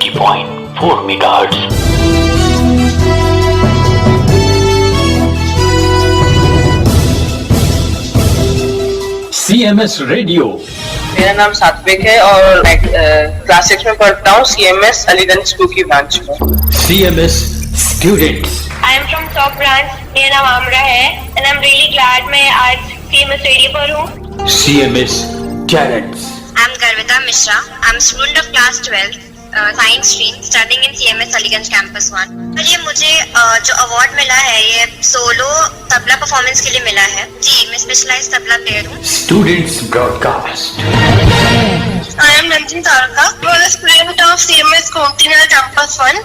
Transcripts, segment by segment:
90.4 megahertz. CMS radio. मेरा नाम सात्विक है और मैं क्लास 6 में पढ़ता हूँ CMS अलीगंज स्कूल की ब्रांच में। CMS students. I am from top branch. मेरा नाम आमरा है and I'm really glad मैं आज CMS रेडियो पर हूँ। CMS talents. I'm Garvita Mishra. I'm student of class 12, science stream, studying in CMS Aliganj campus 1. और ये मुझे जो अवार्ड मिला है ये सोलो तबला परफॉर्मेंस के लिए मिला है। जी, मैं स्पेशलाइज्ड तबला प्लेयर हूँ। Students broadcast. I am Nanjin Taraka. I was a student of CMS Continental Campus 1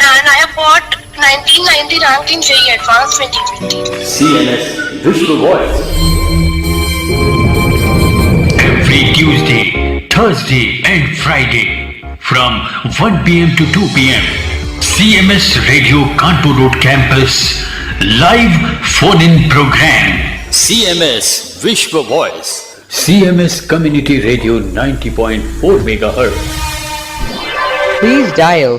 and I have got 1990 rank in JEE Advanced 2020. CMS विश्व voice. Every Tuesday, Thursday and Friday from 1 p.m. to 2 p.m. CMS Radio Kanpur Road Campus live phone-in program. CMS विश्व voice. CMS Community Radio 90.4 megahertz. Please dial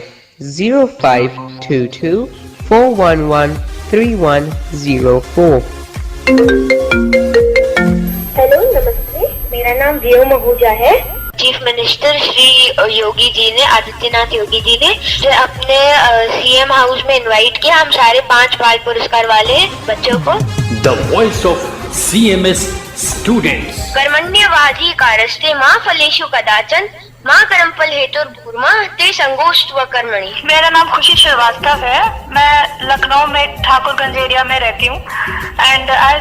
0522 411 3104. Hello नमस्ते, मेरा नाम जियो महूजा है। Chief minister Shri Yogi ji ने, आदित्यनाथ योगी जी ने जो अपने सीएम हाउस में इनवाइट किया हम सारे 5 बाल पुरस्कार वाले बच्चों को। The voice of CMS students. कर्मण्यवाजी कारस्ते माँ फलेषु कदाचन माँ कर्मफल हेतुर्भूर्मा ते संगोष्ठ व कर्मणि। मेरा नाम खुशी श्रीवास्तव है। मैं लखनऊ में ठाकुरगंज एरिया में रहती हूँ and I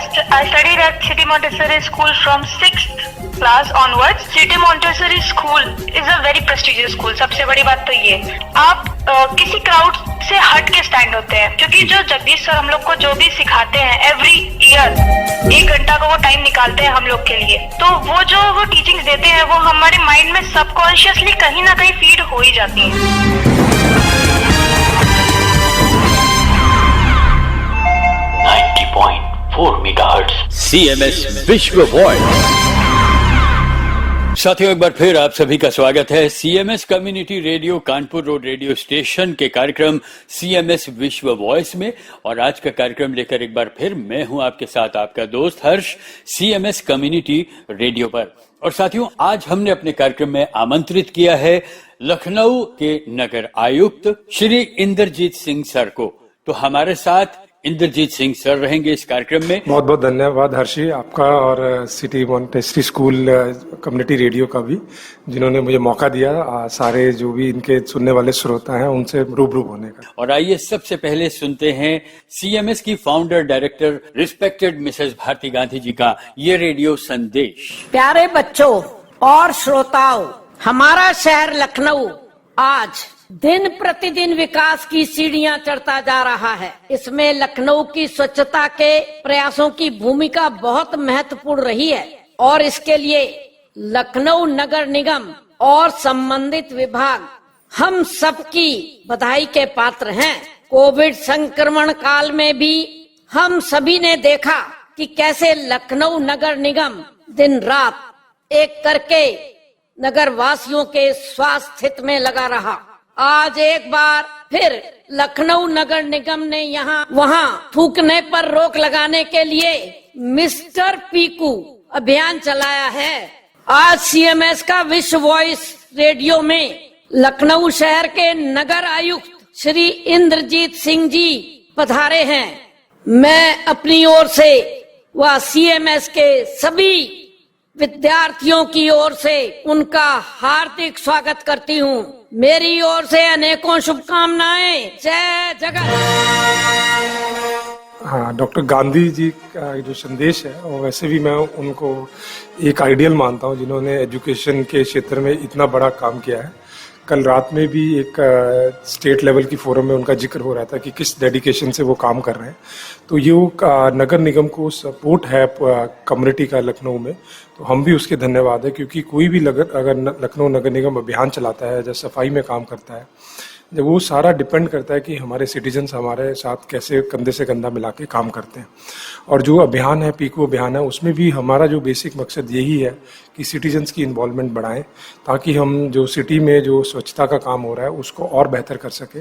studied at city Montessori school from 6th class onwards. City Montessori school is a very prestigious school. सबसे बड़ी बात तो ये आप किसी क्राउड से हट के स्टैंड होते हैं, क्योंकि जो जगदीश सर हम लोग को जो भी सिखाते हैं एवरी ईयर 1 घंटा का वो टाइम निकालते हैं हम लोग के लिए, तो वो टीचिंग्स देते हैं वो हमारे माइंड में सबकॉन्शियसली कहीं ना कहीं फीड हो ही जाती है। 90.4 मेगाहर्ट्ज। CMS विश्व वॉइस। साथियों, एक बार फिर आप सभी का स्वागत है CMS community radio Kanpur road radio station के कार्यक्रम CMS विश्व वॉइस में। और आज का कार्यक्रम लेकर एक बार फिर मैं हूं आपके साथ आपका दोस्त हर्ष CMS कम्युनिटी रेडियो पर। और साथियों, आज हमने अपने कार्यक्रम में आमंत्रित किया है लखनऊ के नगर आयुक्त श्री इंद्रजीत सिंह सर को। तो हमारे साथ इंद्रजीत सिंह सर रहेंगे इस कार्यक्रम में। बहुत बहुत धन्यवाद हर्षी आपका और city Montessori school community radio का भी, जिन्होंने मुझे मौका दिया सारे जो भी इनके सुनने वाले श्रोता हैं उनसे रूबरू होने का। और आइए सबसे पहले सुनते हैं CMS की founder director respected Mrs Bharati Gandhi ji का ये रेडियो संदेश। प्यारे बच्चों और श्रोताओं, हमारा शहर लखनऊ आज दिन प्रतिदिन विकास की सीढ़ियां चढ़ता जा रहा है। इसमें लखनऊ की स्वच्छता के प्रयासों की भूमिका बहुत महत्वपूर्ण रही है और इसके लिए लखनऊ नगर निगम और संबंधित विभाग हम सबकी बधाई के पात्र हैं। कोविड संक्रमण काल में भी हम सभी ने देखा कि कैसे लखनऊ नगर निगम दिन रात एक करके नगर वासियों के स्वास्थ्य हित में लगा रहा। आज एक बार फिर लखनऊ नगर निगम ने यहाँ वहाँ थूकने पर रोक लगाने के लिए मिस्टर पीकू अभियान चलाया है। आज CMS का विश्व वॉइस रेडियो में लखनऊ शहर के नगर आयुक्त श्री इंद्रजीत सिंह जी पधारे हैं। मैं अपनी ओर से व CMS के सभी विद्यार्थियों की ओर से उनका हार्दिक स्वागत करती हूँ। मेरी ओर से अनेकों शुभकामनाएं। जय जगत। हाँ, डॉक्टर गांधी जी का जो संदेश है और वैसे भी मैं उनको एक आइडियल मानता हूँ जिन्होंने एजुकेशन के क्षेत्र में इतना बड़ा काम किया है। कल रात में भी एक स्टेट लेवल की फोरम में उनका जिक्र हो रहा था कि किस डेडिकेशन से वो काम कर रहे हैं। तो ये नगर निगम को सपोर्ट है कम्युनिटी का लखनऊ में, तो हम भी उसके धन्यवाद है, क्योंकि कोई भी अगर लखनऊ नगर निगम अभियान चलाता है, जैसे सफाई में काम करता है जब वो सारा डिपेंड करता है कि हमारे सिटीजन्स हमारे साथ कैसे कंधे से कंधा मिला के काम करते हैं। और जो अभियान है, पीकू अभियान है, उसमें भी हमारा जो बेसिक मकसद यही है कि सिटीजन्स की इन्वॉल्वमेंट बढ़ाएं, ताकि हम जो सिटी में जो स्वच्छता का काम हो रहा है उसको और बेहतर कर सके।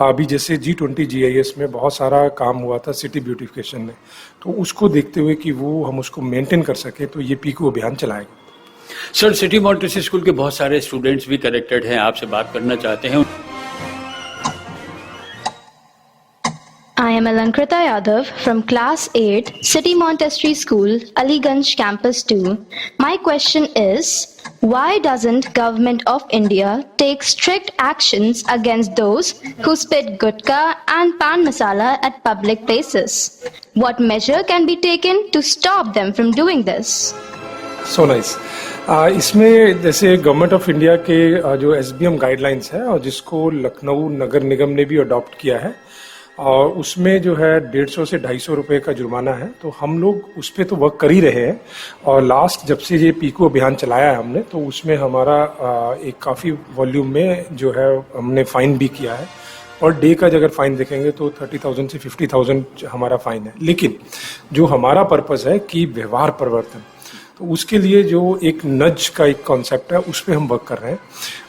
अभी जैसे G20 GIS में बहुत सारा काम हुआ था सिटी ब्यूटिफिकेशन में, तो उसको देखते हुए कि वो हम उसको मेंटेन कर सके, तो ये पीकू अभियान चलाएगा। सर, सिटी मॉन्टेसरी स्कूल के बहुत सारे स्टूडेंट्स भी कनेक्टेड हैं, आपसे बात करना चाहते हैं। I am Alankrita Yadav from Class 8, City Montessori School, Aliganj Campus 2. My question is, why doesn't Government of India take strict actions against those who spit gutka and pan masala at public places? What measure can be taken to stop them from doing this? So nice. इसमें जैसे government of India के जो SBM guidelines है और जिसको लखनऊ नगर निगम ने भी adopt किया है, और उसमें जो है 150 से 250 रुपए का जुर्माना है, तो हम लोग उस पर तो वर्क कर ही रहे हैं। और लास्ट जब से ये पीकू अभियान चलाया है हमने, तो उसमें हमारा एक काफ़ी वॉल्यूम में जो है हमने फाइन भी किया है। और डे का अगर फाइन देखेंगे तो 30,000 से 50,000 हमारा फाइन है। लेकिन जो हमारा पर्पस है कि व्यवहार परिवर्तन, तो उसके लिए जो एक नज का एक कॉन्सेप्ट है उस पर हम वर्क कर रहे हैं,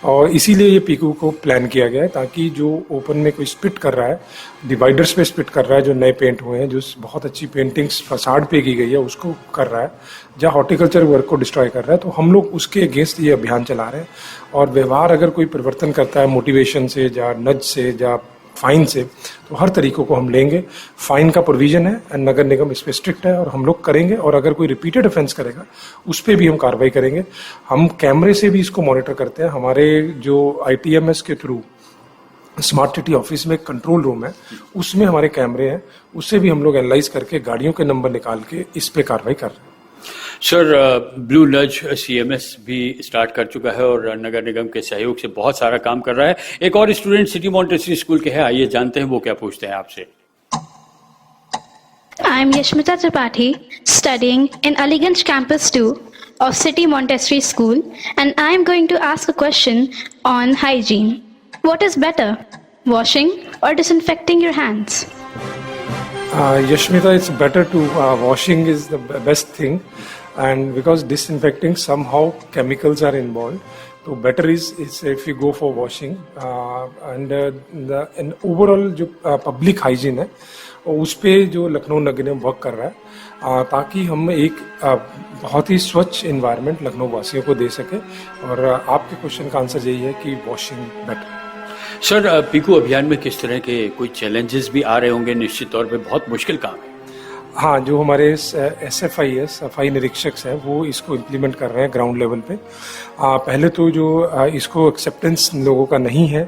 और इसीलिए ये पीकू को प्लान किया गया है, ताकि जो ओपन में कोई स्पिट कर रहा है, डिवाइडर्स पे स्पिट कर रहा है जो नए पेंट हुए हैं, जो बहुत अच्छी पेंटिंग्स फसाड पे की गई है उसको कर रहा है, जहाँ हॉर्टिकल्चर वर्क को डिस्ट्रॉय कर रहा है, तो हम लोग उसके अगेंस्ट ये अभियान चला रहे हैं। और व्यवहार अगर कोई परिवर्तन करता है मोटिवेशन से, या नज से, या फाइन से, तो हर तरीकों को हम लेंगे। फाइन का प्रोविजन है, नगर निगम इस पे स्ट्रिक्ट है और हम लोग करेंगे। और अगर कोई रिपीटेड ऑफेंस करेगा उस पर भी हम कार्रवाई करेंगे। हम कैमरे से भी इसको मॉनिटर करते हैं। हमारे जो ITMS के थ्रू स्मार्ट सिटी ऑफिस में कंट्रोल रूम है, उसमें हमारे कैमरे हैं, उससे भी हम लोग एनालाइज करके गाड़ियों के नंबर निकाल के इस पे कार्रवाई कर रहे हैं। सर, ब्लू नज CMS भी स्टार्ट कर चुका है और नगर निगम के सहयोग से बहुत सारा काम कर रहा है। एक और स्टूडेंट सिटी मॉन्टेसरी स्कूल के हैं, आइए जानते हैं वो क्या पूछते हैं आपसे। I am Yashmita Tripathi, studying in Aliganj Campus 2 of City Montessori School, and I am going to ask a question on hygiene. What is better, washing or disinfecting your hands? Yashmita, it's better to washing is the best thing, and because disinfecting somehow chemicals are involved, so better is if we go for washing, and overall जो public hygiene है उस पे जो लखनऊ नगर निगम work कर रहा है, ताकि हम एक बहुत ही स्वच्छ एनवायरनमेंट लखनऊ वासियों को दे सके। और आपके क्वेश्चन का आंसर यही है कि वॉशिंग बेटर। सर, पीकू अभियान में किस तरह के कोई चैलेंजेस भी आ रहे होंगे? निश्चित तौर पे बहुत मुश्किल काम है। हाँ, जो हमारे SFI सफाई निरीक्षक हैं वो इसको इम्प्लीमेंट कर रहे हैं ग्राउंड लेवल पे। पहले तो जो इसको एक्सेप्टेंस लोगों का नहीं है,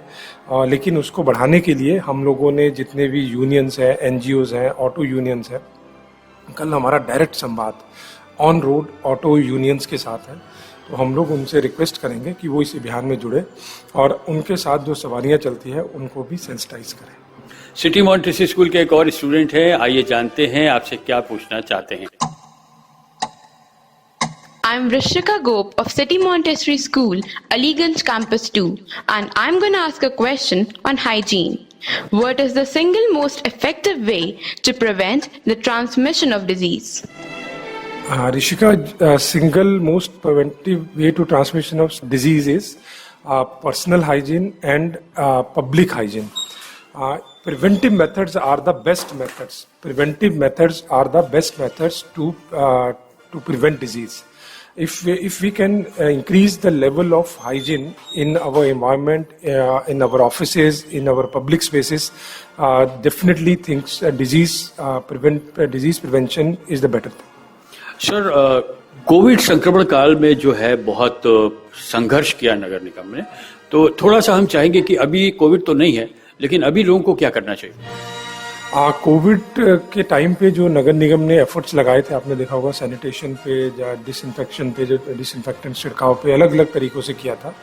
लेकिन उसको बढ़ाने के लिए हम लोगों ने जितने भी यूनियंस हैं, NGOs हैं, ऑटो यूनियंस हैं, कल हमारा डायरेक्ट संवाद ऑन रोड ऑटो यूनियंस के साथ है। तो हम लोग उनसे रिक्वेस्ट करेंगे कि वो इस अभियान में जुड़े और उनके साथ जो सवारियाँ चलती है उनको भी सेंसिटाइज करें। सिटी मॉन्टेसरी स्कूल के एक और स्टूडेंट हैं, आइए जानते हैं आपसे क्या पूछना चाहते हैं। I'm Vrishika Gop of City Montessori School, Aliganj Campus 2, and I'm going to ask a question on hygiene. What is the single most effective way to prevent the transmission of disease? Rishika, single most preventive way to transmission of disease is personal hygiene and public hygiene. Preventive methods are the best methods. Preventive methods are the best methods to prevent disease. If we can increase the level of hygiene in our environment, in our offices, in our public spaces, definitely things disease prevention is the better thing. Sir, Covid संक्रमण काल में जो है बहुत संघर्ष किया नगर निगम ने, तो थोड़ा सा हम चाहेंगे कि अभी कोविड तो नहीं है, लेकिन अभी लोगों को क्या करना चाहिए? कोविड के टाइम पे जो नगर निगम ने एफर्ट्स लगाए थे, आपने देखा होगा सैनिटेशन पे या डिसइंफेक्शन पे, जो डिसइंफेक्टेंट छिड़काव पे अलग अलग तरीकों से किया था।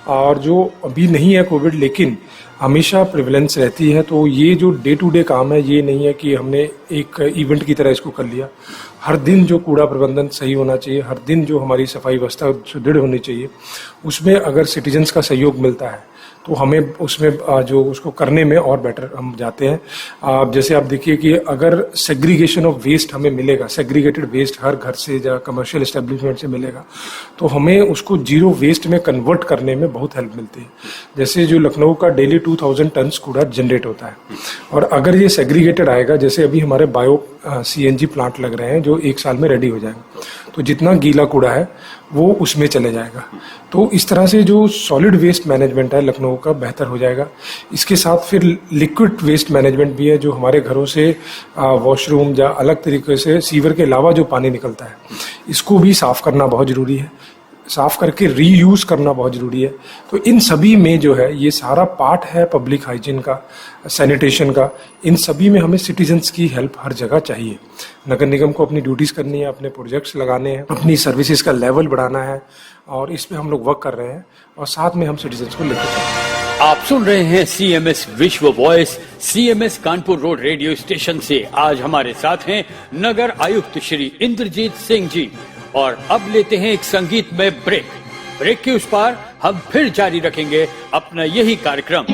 और जो अभी नहीं है कोविड, लेकिन हमेशा प्रिवलेंस रहती है, तो ये जो डे टू डे काम है, ये नहीं है कि हमने एक इवेंट की तरह इसको कर लिया। हर दिन जो कूड़ा प्रबंधन सही होना चाहिए, हर दिन जो हमारी सफाई व्यवस्था सुदृढ़ होनी चाहिए, उसमें अगर सिटीजन्स का सहयोग मिलता है तो हमें उसमें जो उसको करने में और बेटर हम जाते हैं। जैसे आप देखिए कि अगर सेग्रीगेशन ऑफ वेस्ट हमें मिलेगा, सेग्रीगेटेड वेस्ट हर घर से या कमर्शियल एस्टेब्लिशमेंट से मिलेगा, तो हमें उसको जीरो वेस्ट में कन्वर्ट करने में बहुत हेल्प मिलती है। जैसे जो लखनऊ का डेली 2000 टन कूड़ा जनरेट होता है, और अगर ये सेग्रीगेटेड आएगा, जैसे अभी हमारे बायो CNG प्लांट लग रहे हैं जो 1 साल में रेडी हो जाएंगे, तो जितना गीला कूड़ा है वो उसमें चले जाएगा। तो इस तरह से जो सॉलिड वेस्ट मैनेजमेंट है लखनऊ का बेहतर हो जाएगा। इसके साथ फिर लिक्विड वेस्ट मैनेजमेंट भी है, जो हमारे घरों से वॉशरूम या अलग तरीके से सीवर के अलावा जो पानी निकलता है, इसको भी साफ करना बहुत ज़रूरी है, साफ करके रीयूज करना बहुत ज़रूरी है। तो इन सभी में जो है ये सारा पार्ट है पब्लिक हाइजीन का, सैनिटेशन का, इन सभी में हमें सिटीजन्स की हेल्प हर जगह चाहिए। नगर निगम को अपनी ड्यूटीज़ करनी है, अपने प्रोजेक्ट्स लगाने हैं, अपनी सर्विसेज का लेवल बढ़ाना है, और इस पे हम लोग वर्क कर रहे हैं, और साथ में हम सिटीजन्स को लेकर चल रहे हैं। आप सुन रहे हैं CMS विश्व voice, CMS Kanpur road radio station से। आज हमारे साथ हैं नगर आयुक्त श्री इंद्रजीत सिंह जी, और अब लेते हैं एक संगीतमय ब्रेक। ब्रेक के उस पार हम फिर जारी रखेंगे अपना यही कार्यक्रम।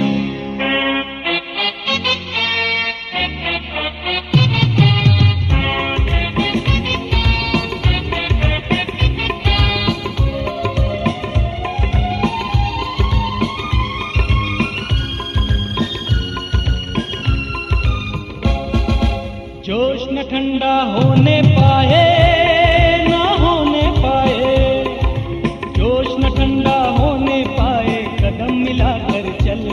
जोश न ठंडा होने पाए, ना होने पाए, जोश न ठंडा होने पाए, कदम मिलाकर चल,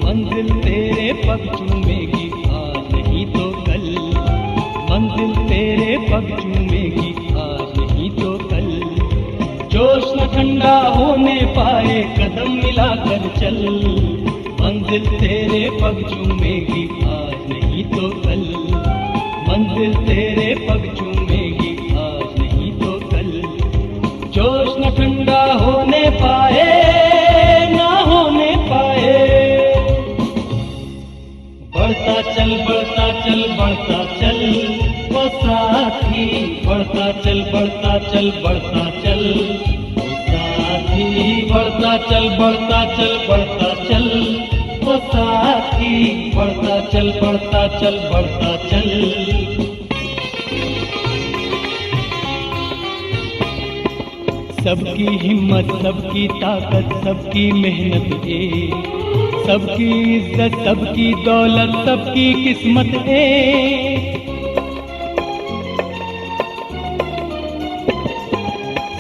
मंजिल तेरे पग चूमेगी आज नहीं तो कल, मंजिल तेरे पग चूमेगी आज नहीं तो कल। जोश न ठंडा होने पाए, कदम मिलाकर चल, मंजिल तेरे पग चूमेगी आज नहीं तो कल, मंजिल तेरे पग चूमेगी आज नहीं तो कल। जोश न ठंडा होने पाए, ना होने पाए, बढ़ता चल बढ़ता चल बढ़ता चल वो साथी, बढ़ता चल बढ़ता चल बढ़ता चल वो साथी, बढ़ता चल बढ़ता चल बढ़ता चल वो साथी, बढ़ता चल बढ़ता चल बढ़ता चल। सबकी हिम्मत, सबकी ताकत, सबकी मेहनत एक, सबकी इज्जत, सबकी दौलत, सबकी किस्मत एक,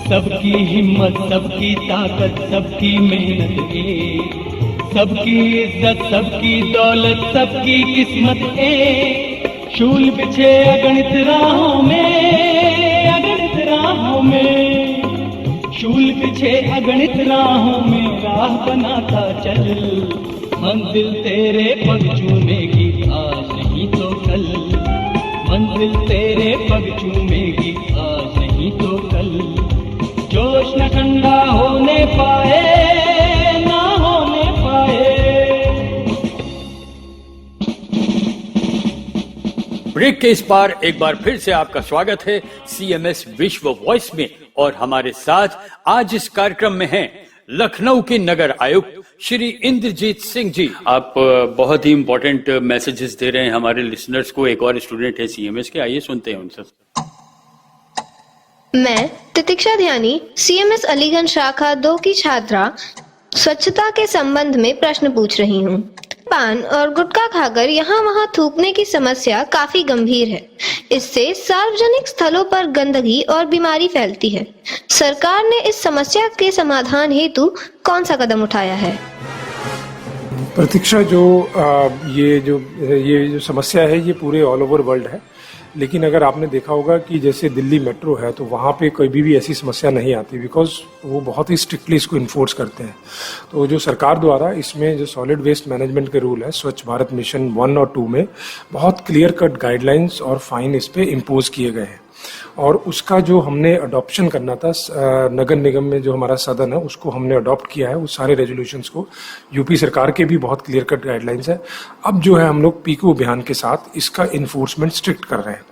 सबकी हिम्मत, सबकी ताकत, सबकी मेहनत एक, सबकी इज्जत, सबकी दौलत, सबकी किस्मत एक। शूल बिछे अगणित राहों में, अगणित राहों में, शूल बिछे अगणित राहों में, राह बनाता चल, मंजिल तेरे पग चूमेगी आज नहीं तो कल, मंजिल तेरे पग चूमेगी आज नहीं तो कल। जोश न ठंडा होने पाए, ना होने पाए। ब्रेक के इस पार एक बार फिर से आपका स्वागत है CMS विश्व वॉइस में, और हमारे साथ आज इस कार्यक्रम में हैं लखनऊ के नगर आयुक्त श्री इंद्रजीत सिंह जी। आप बहुत ही इंपॉर्टेंट मैसेजेस दे रहे हैं हमारे लिसनर्स को। एक और स्टूडेंट है CMS के, आइए सुनते हैं उनसे। मैं तितिक्षा ध्यानी, CMS अलीगंज शाखा 2 की छात्रा, स्वच्छता के संबंध में प्रश्न पूछ रही हूँ। पान और गुटखा खाकर यहाँ वहाँ थूकने की समस्या काफी गंभीर है। इससे सार्वजनिक स्थलों पर गंदगी और बीमारी फैलती है। सरकार ने इस समस्या के समाधान हेतु कौन सा कदम उठाया है? प्रतीक्षा, ये जो समस्या है ये पूरे ऑल ओवर वर्ल्ड है, लेकिन अगर आपने देखा होगा कि जैसे दिल्ली मेट्रो है तो वहाँ पे कभी भी ऐसी समस्या नहीं आती, बिकॉज वो बहुत ही स्ट्रिक्टली इसको इन्फोर्स करते हैं। तो जो सरकार द्वारा इसमें जो सॉलिड वेस्ट मैनेजमेंट के रूल है, स्वच्छ भारत मिशन 1 और 2 में बहुत क्लियर कट गाइडलाइंस और फाइन इस पे इम्पोज किए गए हैं। और उसका जो हमने अडॉप्शन करना था नगर निगम में जो हमारा सदन है उसको हमने अडॉप्ट किया है, उस सारे रेजोल्यूशंस को। यूपी सरकार के भी बहुत क्लियर कट गाइडलाइंस है। अब जो है हम लोग पीकू अभियान के साथ इसका इन्फोर्समेंट स्ट्रिक्ट कर रहे हैं।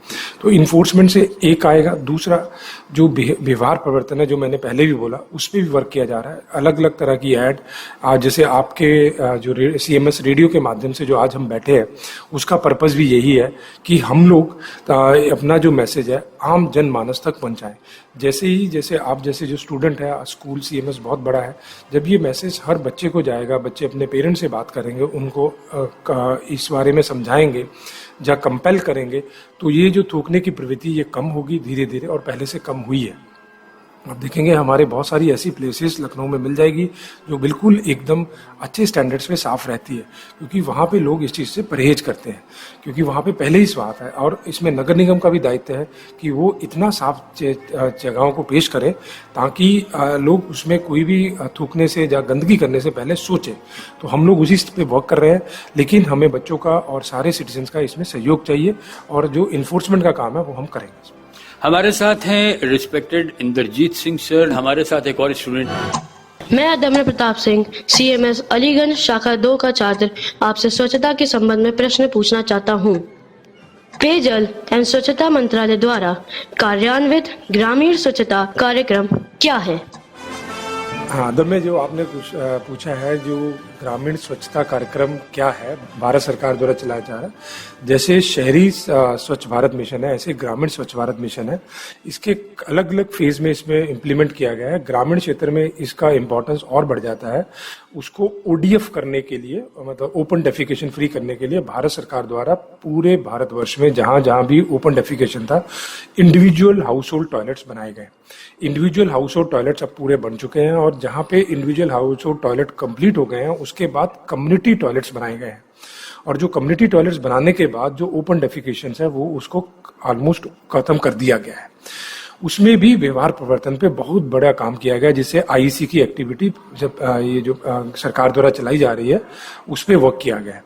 तो इन्फोर्समेंट से एक आएगा, दूसरा जो व्यवहार परिवर्तन है जो मैंने पहले भी बोला उस पर भी वर्क किया जा रहा है। अलग अलग तरह की ऐड, जैसे आपके जो CMS रेडियो के माध्यम से जो आज हम बैठे हैं उसका पर्पस भी यही है कि हम लोग अपना जो मैसेज है आम जनमानस तक पहुंचाएं। जैसे आप जैसे जो स्टूडेंट है, स्कूल CMS बहुत बड़ा है, जब ये मैसेज हर बच्चे को जाएगा, बच्चे अपने पेरेंट्स से बात करेंगे, उनको इस बारे में समझाएंगे या कंपेल करेंगे, तो ये जो थूकने की प्रवृत्ति ये कम होगी धीरे धीरे, और पहले से कम हुई है। आप देखेंगे हमारे बहुत सारी ऐसी प्लेसेस लखनऊ में मिल जाएगी जो बिल्कुल एकदम अच्छे स्टैंडर्ड्स पे साफ रहती है, क्योंकि वहाँ पे लोग इस चीज़ से परहेज करते हैं, क्योंकि वहाँ पे पहले ही स्वाद है। और इसमें नगर निगम का भी दायित्व है कि वो इतना साफ जगहों को पेश करें ताकि लोग उसमें कोई भी थूकने से या गंदगी करने से पहले सोचें। तो हम लोग उसी पे वर्क कर रहे हैं, लेकिन हमें बच्चों का और सारे सिटीजन्स का इसमें सहयोग चाहिए, और जो इन्फोर्समेंट का काम है वो हम करेंगे। हमारे साथ हैं रिस्पेक्टेड इंद्रजीत सिंह सर। हमारे साथ एक और स्टूडेंट। मैं अदम्य प्रताप सिंह CMS अलीगंज शाखा 2 का छात्र आपसे स्वच्छता के संबंध में प्रश्न पूछना चाहता हूँ। पेयजल एवं स्वच्छता मंत्रालय द्वारा कार्यान्वित ग्रामीण स्वच्छता कार्यक्रम क्या है? हाँ, अदम्य, जो आपने पूछा है, जो ग्रामीण स्वच्छता कार्यक्रम क्या है, भारत सरकार द्वारा चलाया जा रहा है। जैसे शहरी स्वच्छ भारत मिशन है, ऐसे ग्रामीण स्वच्छ भारत मिशन है। इसके अलग अलग फेज में इसमें इम्प्लीमेंट किया गया है। ग्रामीण क्षेत्र में इसका इम्पोर्टेंस और बढ़ जाता है। उसको ODF करने के लिए, मतलब ओपन डेफिकेशन फ्री करने के लिए, भारत सरकार द्वारा पूरे भारतवर्ष में जहां जहां भी ओपन डेफिकेशन था, इंडिविजुअल हाउस होल्ड टॉयलेट्स बनाए गए। इंडिविजुअल हाउस होल्ड टॉयलेट्स अब पूरे बन चुके हैं, और जहां पे individual house hold toilet complete हो गए हैं उसके बाद कम्युनिटी टॉयलेट्स बनाए गए हैं। और जो कम्युनिटी टॉयलेट्स बनाने के बाद जो ओपन डेफिकेशन है वो उसको ऑलमोस्ट खत्म कर दिया गया है। उसमें भी व्यवहार परिवर्तन पे बहुत बड़ा काम किया गया, जिससे IEC की एक्टिविटी जब ये जो सरकार द्वारा चलाई जा रही है उस पर वर्क किया गया है।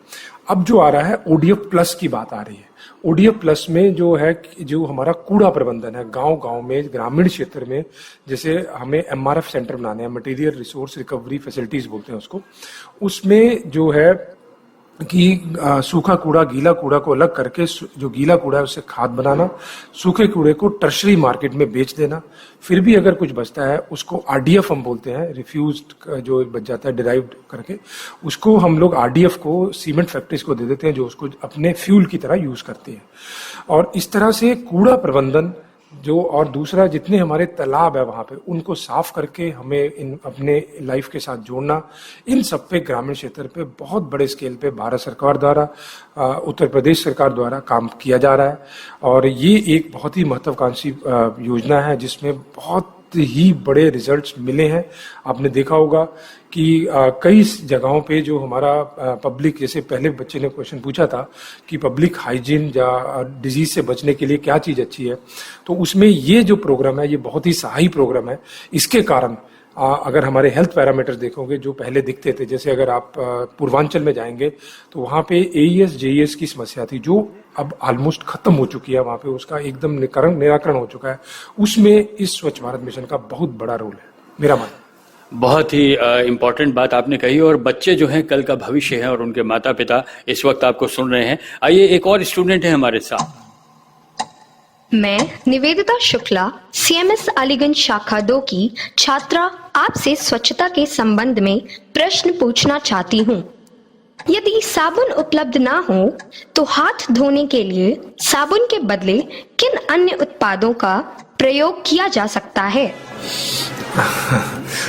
अब जो आ रहा है ODF प्लस की बात आ रही है। ODF प्लस में जो है, जो हमारा कूड़ा प्रबंधन है गांव गांव में, ग्रामीण क्षेत्र में, जैसे हमें MRF सेंटर बनाने हैं, मटेरियल रिसोर्स रिकवरी फैसिलिटीज बोलते हैं उसको। उसमें जो है कि सूखा कूड़ा गीला कूड़ा को अलग करके, जो गीला कूड़ा है उससे खाद बनाना, सूखे कूड़े को टर्शरी मार्केट में बेच देना, फिर भी अगर कुछ बचता है उसको RDF हम बोलते हैं, रिफ्यूज्ड जो बच जाता है डिराइव्ड करके, उसको हम लोग RDF को सीमेंट फैक्ट्रीज को दे देते हैं जो उसको अपने फ्यूल की तरह यूज करती है। और इस तरह से कूड़ा प्रबंधन जो, और दूसरा जितने हमारे तालाब है वहाँ पे उनको साफ करके हमें इन अपने लाइफ के साथ जोड़ना, इन सब पे ग्रामीण क्षेत्र पे बहुत बड़े स्केल पे भारत सरकार द्वारा, उत्तर प्रदेश सरकार द्वारा काम किया जा रहा है। और ये एक बहुत ही महत्वाकांक्षी योजना है जिसमें बहुत ही बड़े रिजल्ट्स मिले हैं। आपने देखा होगा कि कई जगहों पे जो हमारा पब्लिक, जैसे पहले बच्चे ने क्वेश्चन पूछा था कि पब्लिक हाइजीन या डिजीज से बचने के लिए क्या चीज़ अच्छी है, तो उसमें ये जो प्रोग्राम है ये बहुत ही सहायक प्रोग्राम है। इसके कारण अगर हमारे हेल्थ पैरामीटर्स देखोगे जो पहले दिखते थे, जैसे अगर आप पूर्वांचल में जाएंगे तो वहाँ पे AES JES की समस्या थी जो अब ऑलमोस्ट खत्म हो चुकी है, वहाँ पे उसका एकदम निराकरण हो चुका है। उसमें इस स्वच्छ भारत मिशन का बहुत बड़ा रोल है, मेरा मानना। बहुत ही इम्पोर्टेंट बात आपने कही, और बच्चे जो हैं कल का भविष्य है और उनके माता पिता इस वक्त आपको सुन रहे हैं। आइए एक और स्टूडेंट है हमारे साथ। मैं निवेदिता शुक्ला CMS अलीगंज शाखा 2 की छात्रा आपसे स्वच्छता के संबंध में प्रश्न पूछना चाहती हूँ। यदि साबुन उपलब्ध ना हो तो हाथ धोने के लिए साबुन के बदले किन अन्य उत्पादों का प्रयोग किया जा सकता है?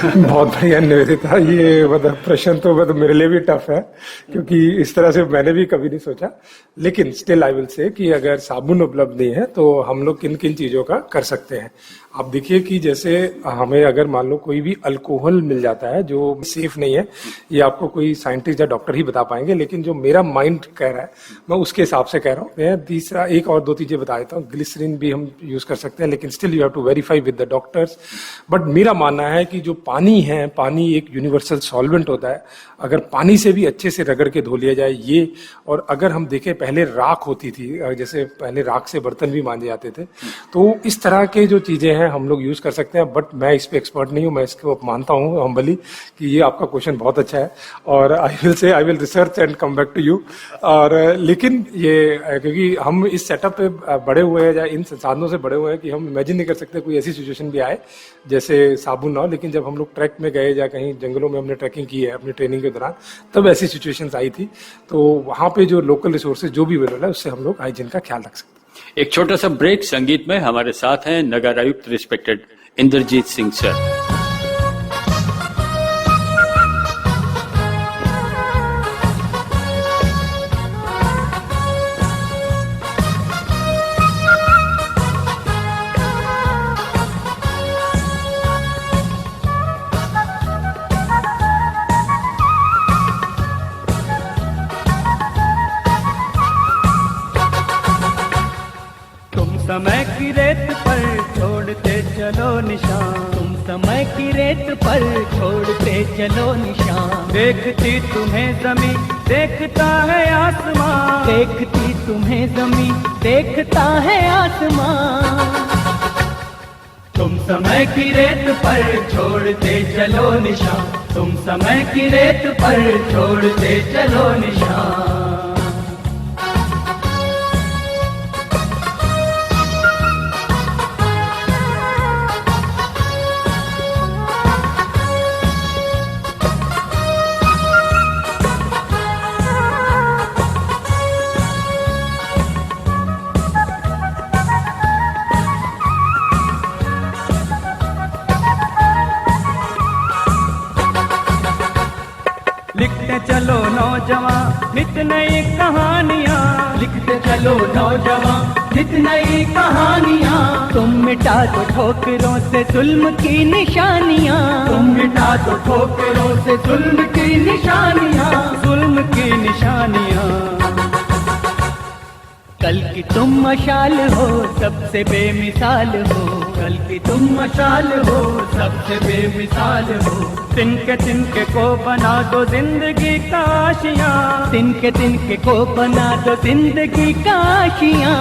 बहुत बढ़िया निवेदिता, ये मतलब प्रश्न तो मतलब मेरे लिए भी टफ है, क्योंकि इस तरह से मैंने भी कभी नहीं सोचा। लेकिन स्टिल आई विल से कि अगर साबुन उपलब्ध नहीं है तो हम लोग किन किन चीजों का कर सकते हैं। आप देखिए कि जैसे हमें अगर मान लो कोई भी अल्कोहल मिल जाता है जो सेफ नहीं है, ये आपको कोई साइंटिस्ट या डॉक्टर ही बता पाएंगे, लेकिन जो मेरा माइंड कह रहा है मैं उसके हिसाब से कह रहा हूँ। मैं तीसरा एक और दो चीजें बता देता हूँ। ग्लिसरीन भी हम यूज कर सकते हैं, लेकिन still you have to verify with the doctors. But मेरा मानना है कि जो पानी है, पानी एक यूनिवर्सल सॉल्वेंट होता है, अगर पानी से भी अच्छे से रगड़ के धो लिया जाए ये, और अगर हम देखें पहले राख होती थी, जैसे पहले राख से बर्तन भी मांजे जाते थे, तो इस तरह के जो चीजें हैं हम लोग यूज कर सकते हैं। बट मैं इस पे एक्सपर्ट नहीं हूँ, मैं इसको मानता हूँ हम्बली कि ये आपका क्वेश्चन बहुत अच्छा है और I will research and come back to you. और लेकिन ये क्योंकि हम इस सेटअप पे बड़े हुए हैं या इन संसाधनों से बड़े हुए हैं कि हम इमेजिन नहीं कर सकते कोई ऐसी सिचुएशन भी आए जैसे साबुन ना हो। लेकिन जब हम लोग ट्रैक में गए या कहीं जंगलों में हमने ट्रैकिंग की है अपनी ट्रेनिंग के दौरान, तब ऐसी सिचुएशंस आई थी। तो वहाँ पे जो लोकल रिसोर्सेज जो भी अवेलेबल है उससे हम लोग हाइजीन का ख्याल रख सकते हैं। एक छोटा सा ब्रेक। संगीत में हमारे साथ हैं नगर आयुक्त रिस्पेक्टेड इंद्रजीत सिंह सर। समय की रेत पर छोड़ते चलो निशान, तुम समय की रेत पर छोड़ते चलो निशान। देखती तुम्हें जमीन देखता है आसमान, देखती तुम्हें जमीन देखता है आसमान। तुम समय की रेत पर छोड़ते चलो निशान, तुम समय की रेत पर छोड़ते चलो निशान। चलो नौजवान नित नई कहानियाँ, लिखते चलो नौजवान नित नई कहानियाँ। तुम मिटा दो ठोकरों से जुल्म की निशानियाँ, तुम मिटा दो ठोकरों से जुल्म की निशानियाँ, जुल्म की निशानियाँ। कल की तुम मशाल हो सबसे बेमिसाल हो, कल की तुम मशाल हो सबसे बेमिसाल हो। तिनके तिनके को बना दो जिंदगी का आशियाँ, तिनके तिनके को बना दो जिंदगी का आशियाँ।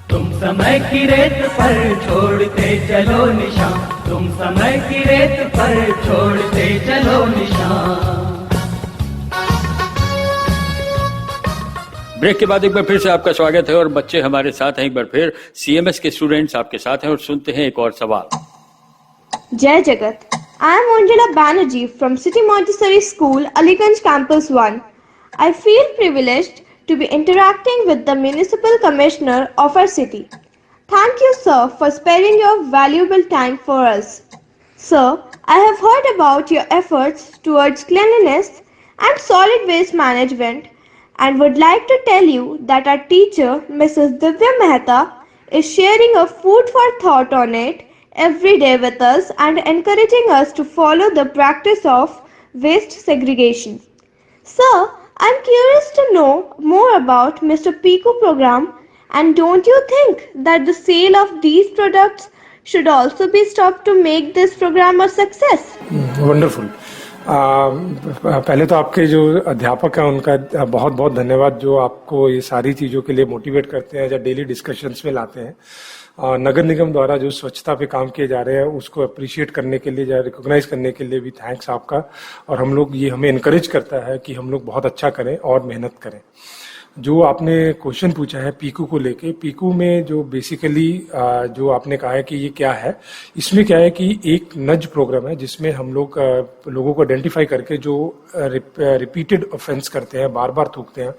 तुम समय की रेत पर छोड़ते चलो निशान, तुम समय की रेत पर छोड़ते चलो निशान। ब्रेक के बाद एक बार फिर से आपका स्वागत है और बच्चे हमारे साथ हैं एक बार फिर, सीएमएस के स्टूडेंट्स आपके साथ हैं और सुनते हैं एक और सवाल। Jai Jagat. I am Angela Banerjee from City Montessori School, Aliganj Campus 1. I feel privileged to be interacting with the Municipal Commissioner of our city. Thank you, sir, for sparing your valuable time for us. Sir, I have heard about your efforts towards cleanliness and solid waste management and would like to tell you that our teacher, Mrs. Divya Mehta, is sharing a food for thought on it every day with us and encouraging us to follow the practice of waste segregation. Sir, I'm curious to know more about Mr. Piku program, and don't you think that the sale of these products should also be stopped to make this program a success? Wonderful. पहले तो आपके जो अध्यापक हैं उनका बहुत बहुत धन्यवाद जो आपको ये सारी चीज़ों के लिए मोटिवेट करते हैं या डेली डिस्कशंस में लाते हैं। नगर निगम द्वारा जो स्वच्छता पे काम किए जा रहे हैं उसको अप्रिशिएट करने के लिए या रिकॉग्नाइज करने के लिए भी थैंक्स आपका। और हम लोग ये हमें इनकरेज करता है कि हम लोग बहुत अच्छा करें और मेहनत करें। जो आपने क्वेश्चन पूछा है पीकू को लेके, पीकू में जो बेसिकली जो आपने कहा है कि ये क्या है, इसमें क्या है कि एक नज प्रोग्राम है जिसमें हम लोग लोगों को आइडेंटिफाई करके जो रिपीटेड ऑफेंस करते हैं, बार बार थूकते हैं,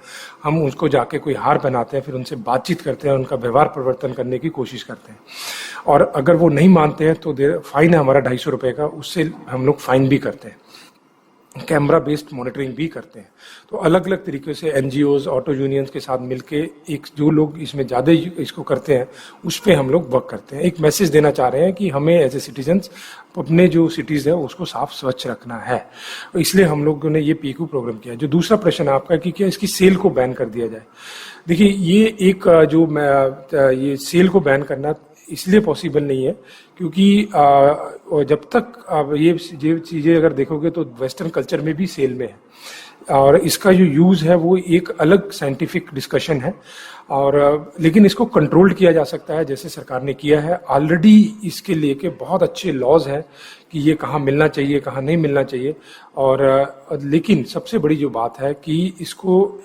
हम उसको जाके कोई हार पहनाते हैं, फिर उनसे बातचीत करते हैं, उनका व्यवहार परिवर्तन करने की कोशिश करते हैं। और अगर वो नहीं मानते हैं तो फाइन है हमारा 250 रुपये का, उससे हम लोग फाइन भी करते हैं, कैमरा बेस्ड मॉनिटरिंग भी करते हैं। तो अलग अलग तरीके से एनजीओज, ऑटो यूनियंस के साथ मिलके एक जो लोग इसमें ज़्यादा इसको करते हैं उस पर हम लोग वर्क करते हैं। एक मैसेज देना चाह रहे हैं कि हमें एज ए सिटीजन्स अपने जो सिटीज़ है उसको साफ स्वच्छ रखना है, इसलिए हम लोगों ने ये पीकू प्रोग्राम किया। जो दूसरा प्रश्न आपका कि क्या इसकी सेल को बैन कर दिया जाए, देखिए ये एक जो ये सेल को बैन करना इसलिए पॉसिबल नहीं है क्योंकि जब तक आप ये चीज़ें अगर देखोगे तो वेस्टर्न कल्चर में भी सेल में है, और इसका जो यूज़ है वो एक अलग साइंटिफिक डिस्कशन है, और लेकिन इसको कंट्रोल किया जा सकता है जैसे सरकार ने किया है। ऑलरेडी इसके लेके बहुत अच्छे लॉज हैं कि ये कहाँ मिलना चाहिए, कहाँ नहीं मिलना चाहिए, और लेकिन सबसे बड़ी जो बात है कि इसको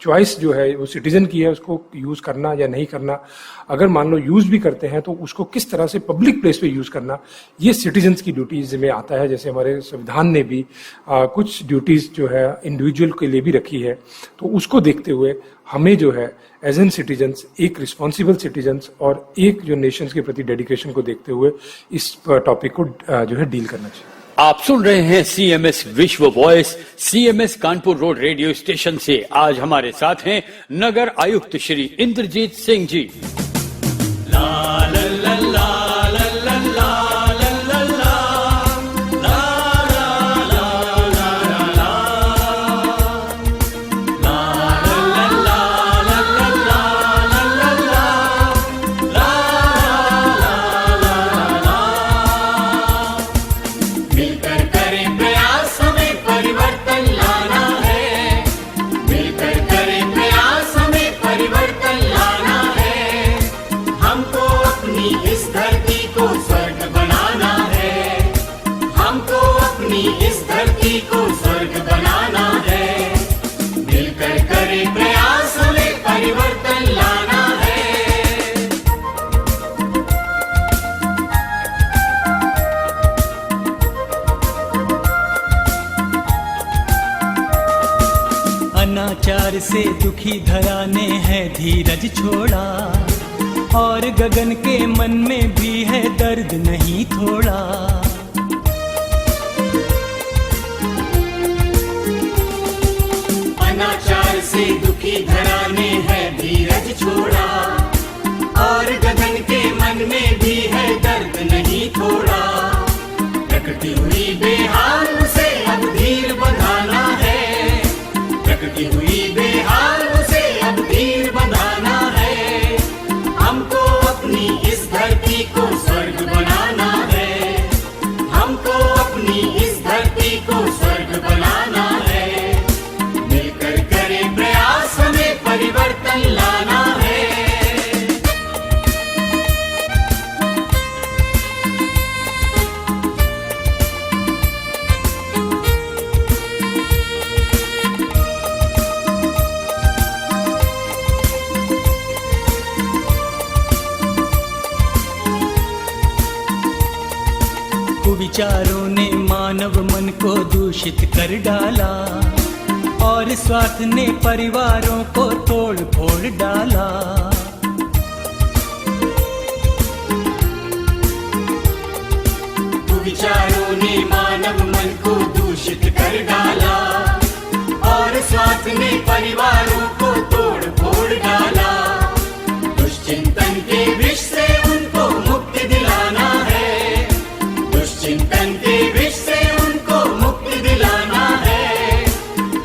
चॉइस जो है वो सिटीजन की है, उसको यूज़ करना या नहीं करना। अगर मान लो यूज़ भी करते हैं तो उसको किस तरह से पब्लिक प्लेस पे यूज़ करना, ये सिटीजन्स की ड्यूटीज में आता है। जैसे हमारे संविधान ने भी कुछ ड्यूटीज जो है इंडिविजुअल के लिए भी रखी है, तो उसको देखते हुए हमें जो है एज एन सिटीजन्स, एक रिस्पॉन्सिबल सिटीजन्स और एक जो नेशंस के प्रति डेडिकेशन को देखते हुए इस टॉपिक को जो है डील करना चाहिए। आप सुन रहे हैं सीएमएस विश्व voice, CMS Kanpur road radio station से। आज हमारे साथ हैं नगर आयुक्त श्री इंद्रजीत सिंह जी। अनाचार से दुखी धरा ने है धीरज छोड़ा, और गगन के मन में भी है दर्द नहीं थोड़ा। अनाचार से दुखी धरा ने है धीरज छोड़ा, और गगन के मन में भी है दर्द नहीं थोड़ा। प्रकृति हुई बेहाल उसे अब धीर बंधाना है, प्रकृति हुई बेहाल उसे अब धीर बंधाना है। हमको अपनी इस धरती को स्वर्ग बनाना है, हमको अपनी इस धरती को स्वर्ग बनाना है। मिलकर करें प्रयास, हमें परिवर्तन लाना है। कुविचारों ने मानव मन को दूषित कर डाला, और स्वार्थ ने परिवारों को तोड़ फोड़ डाला। कुविचारों ने मानव मन को दूषित कर डाला, और स्वार्थ ने परिवारों को तोड़ फोड़ डाला। दुष्चिंतन के विष से उनको मुक्ति दिलाना है, दुष्चिंतन के विष से उनको मुक्ति दिलाना है।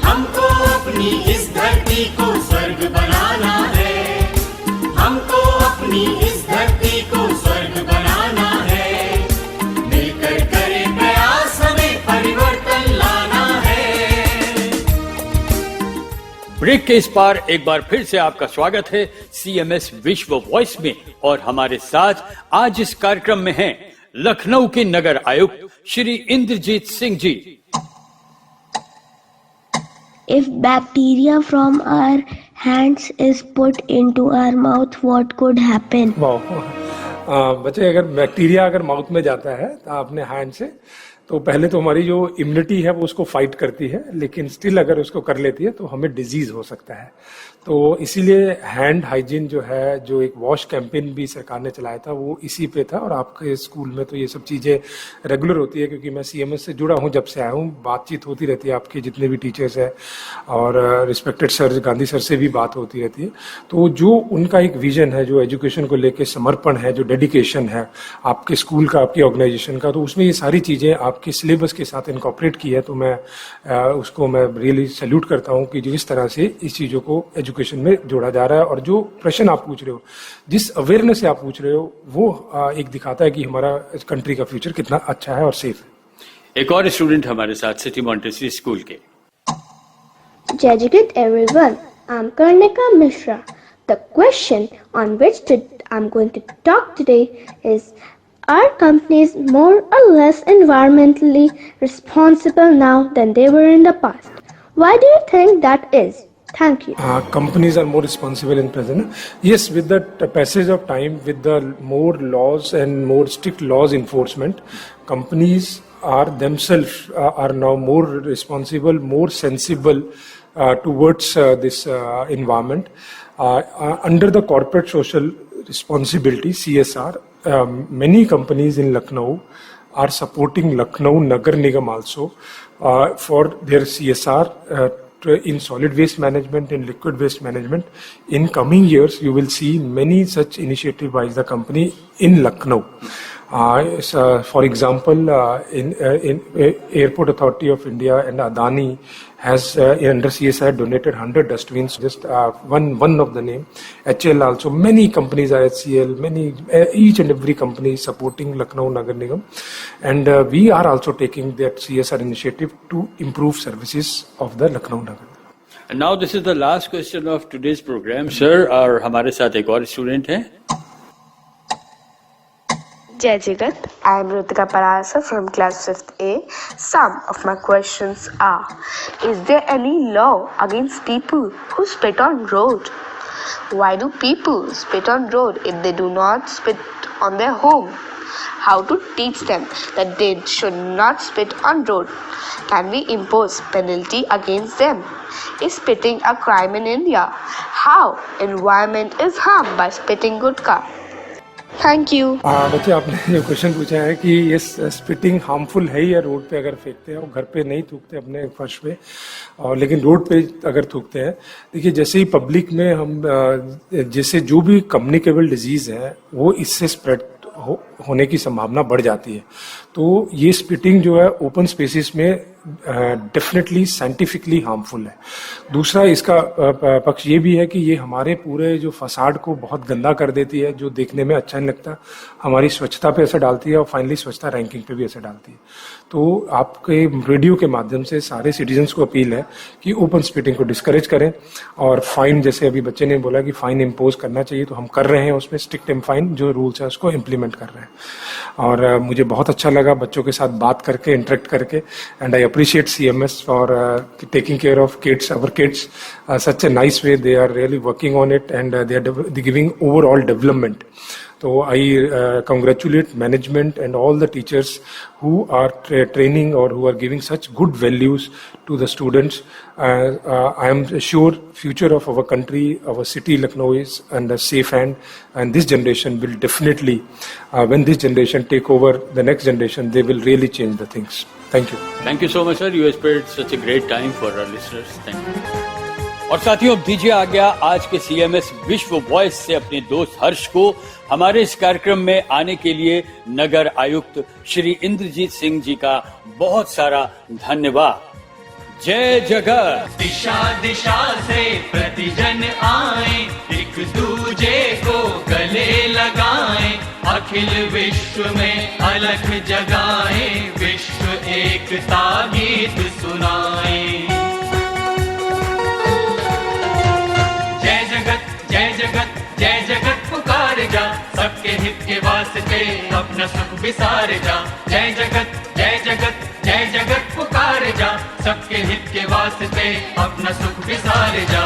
हमको अपनी इस धरती को स्वर्ग बनाना है, हमको अपनी इस धरती को स्वर्ग बनाना है। मिलकर करें प्रयास, हमें परिवर्तन लाना है। ब्रेक के इस पार एक बार फिर से आपका स्वागत है सीएमएस विश्व वॉइस में, और हमारे साथ आज इस कार्यक्रम में हैं लखनऊ के नगर आयुक्त Shri Indrajit Singh ji. If bacteria from our hands is put into our mouth, what could happen? बच्चे, अगर बैक्टीरिया अगर माउथ में जाता है तो अपने हैंड से, तो पहले तो हमारी जो इम्यूनिटी है वो उसको फाइट करती है, लेकिन स्टिल अगर उसको कर लेती है तो हमें डिजीज हो सकता है। तो इसीलिए हैंड हाइजीन जो है, जो एक वॉश कैंपेन भी सरकार ने चलाया था, वो इसी पे था। और आपके स्कूल में तो ये सब चीज़ें रेगुलर होती है, क्योंकि मैं सीएमएस से जुड़ा हूँ जब से आया हूँ, बातचीत होती रहती है। आपके जितने भी टीचर्स हैं और रिस्पेक्टेड सर गांधी सर से भी बात होती रहती है। तो जो उनका एक विजन है, जो एजुकेशन को लेकर समर्पण है, जो डेडिकेशन है आपके स्कूल का, आपकी ऑर्गेनाइजेशन का, तो उसमें ये सारी चीज़ें आप के सिलेबस के साथ इनकॉर्पोरेट की है, तो मैं उसको मैं रियली सैल्यूट करता हूँ कि जिस तरह से इस चीज़ों को एजुकेशन में जोड़ा जा रहा है। और जो प्रश्न आप पूछ रहे हो, जिस अवेयरनेस से आप पूछ रहे हो, वो एक दिखाता है कि हमारा कंट्री का फ्यूचर कितना अच्छा है और सेफ है। एक और स्टूडेंट हमारे साथ सिटी मॉन्टेसरी स्कूल के। Jai Jagat everyone, I'm Karnika Mishra. The question on which I'm going to talk today is, are companies more or less environmentally responsible now than they were in the past? Why do you think that is? Thank you. Companies are more responsible in present. Yes, with the passage of time, with the more laws and more strict laws enforcement, companies are themselves are now more responsible, more sensible towards this environment. Under the corporate social responsibility, CSR, many companies in Lucknow are supporting Lucknow Nagar Nigam also for their CSR in solid waste management, in liquid waste management. In coming years, you will see many such initiatives by the company in Lucknow. For example, in Airport Authority of India and Adani has under CSR donated 100 dustbins. Just one of the name. HL also. Many companies are HCL. Each and every company is supporting Lucknow Nagar Nigam, and we are also taking that CSR initiative to improve services of the Lucknow Nagar. And now this is the last question of today's program, sir. और हमारे साथ एक और student हैं। Jai Jagat, I am Ritika Parasa from class 5th A. Some of my questions are: is there any law against people who spit on road? Why do people spit on road if they do not spit on their home? How to teach them that they should not spit on road? Can we impose penalty against them? Is spitting a crime in India? How environment is harmed by spitting gutka? Thank you. बच्चे, आपने जो question पूछा है कि ये spitting harmful है या road पे अगर फेंकते हैं, और घर पे नहीं थूकते अपने फर्श पे, और लेकिन रोड पे अगर थूकते हैं, देखिए जैसे ही पब्लिक में हम जैसे जो भी कम्युनिकेबल डिजीज है वो इससे स्प्रेड होने की संभावना बढ़ जाती है। तो ये स्पिटिंग जो है ओपन स्पेसिस में डेफिनेटली साइंटिफिकली हार्मफुल है। दूसरा इसका पक्ष ये भी है कि ये हमारे पूरे जो फसाड को बहुत गंदा कर देती है, जो देखने में अच्छा नहीं लगता, हमारी स्वच्छता पे असर डालती है और फाइनली स्वच्छता रैंकिंग पे भी असर डालती है। तो आपके रेडियो के माध्यम से सारे सिटीजन्स को अपील है कि ओपन स्पिटिंग को डिस्करेज करें, और फाइन, जैसे अभी बच्चे ने बोला कि फाइन इम्पोज करना चाहिए, तो हम कर रहे हैं, उसमें स्ट्रिक्ट फाइन जो रूल्स है उसको इम्प्लीमेंट कर रहे हैं। और मुझे बहुत अच्छा लगा बच्चों के साथ बात करके, इंटरेक्ट करके, and I appreciate CMS for taking care of kids, our kids, such a nice way. They are really working on it, and they are giving overall development. So I congratulate management and all the teachers who are training or who are giving such good values to the students. I am sure future of our country, our city Lucknow is under safe hand, and this generation will definitely, when this generation take over the next generation, they will really change the things. Thank you. Thank you so much, sir. You have spent such a great time for our listeners. Thank you. और साथियों, अब दीजिए आ गया आज के CMS विश्व voice से अपने दोस्त हर्ष को हमारे इस कार्यक्रम में आने के लिए नगर आयुक्त श्री इंद्रजीत सिंह जी का बहुत सारा धन्यवाद। जय जगत। दिशा दिशा से प्रतिजन आए, एक दूजे को गले लगाए, अखिल विश्व में अलख जगाए, विश्व एकता गीत सुनाए। जय जगत जय जगत जय जगत पुकार जा, सबके हित के वास्ते अपना सुख विसार जा। जय जगत जय जगत जय जगत पुकार जा, सबके हित के वास्ते अपना सुख विसार जा।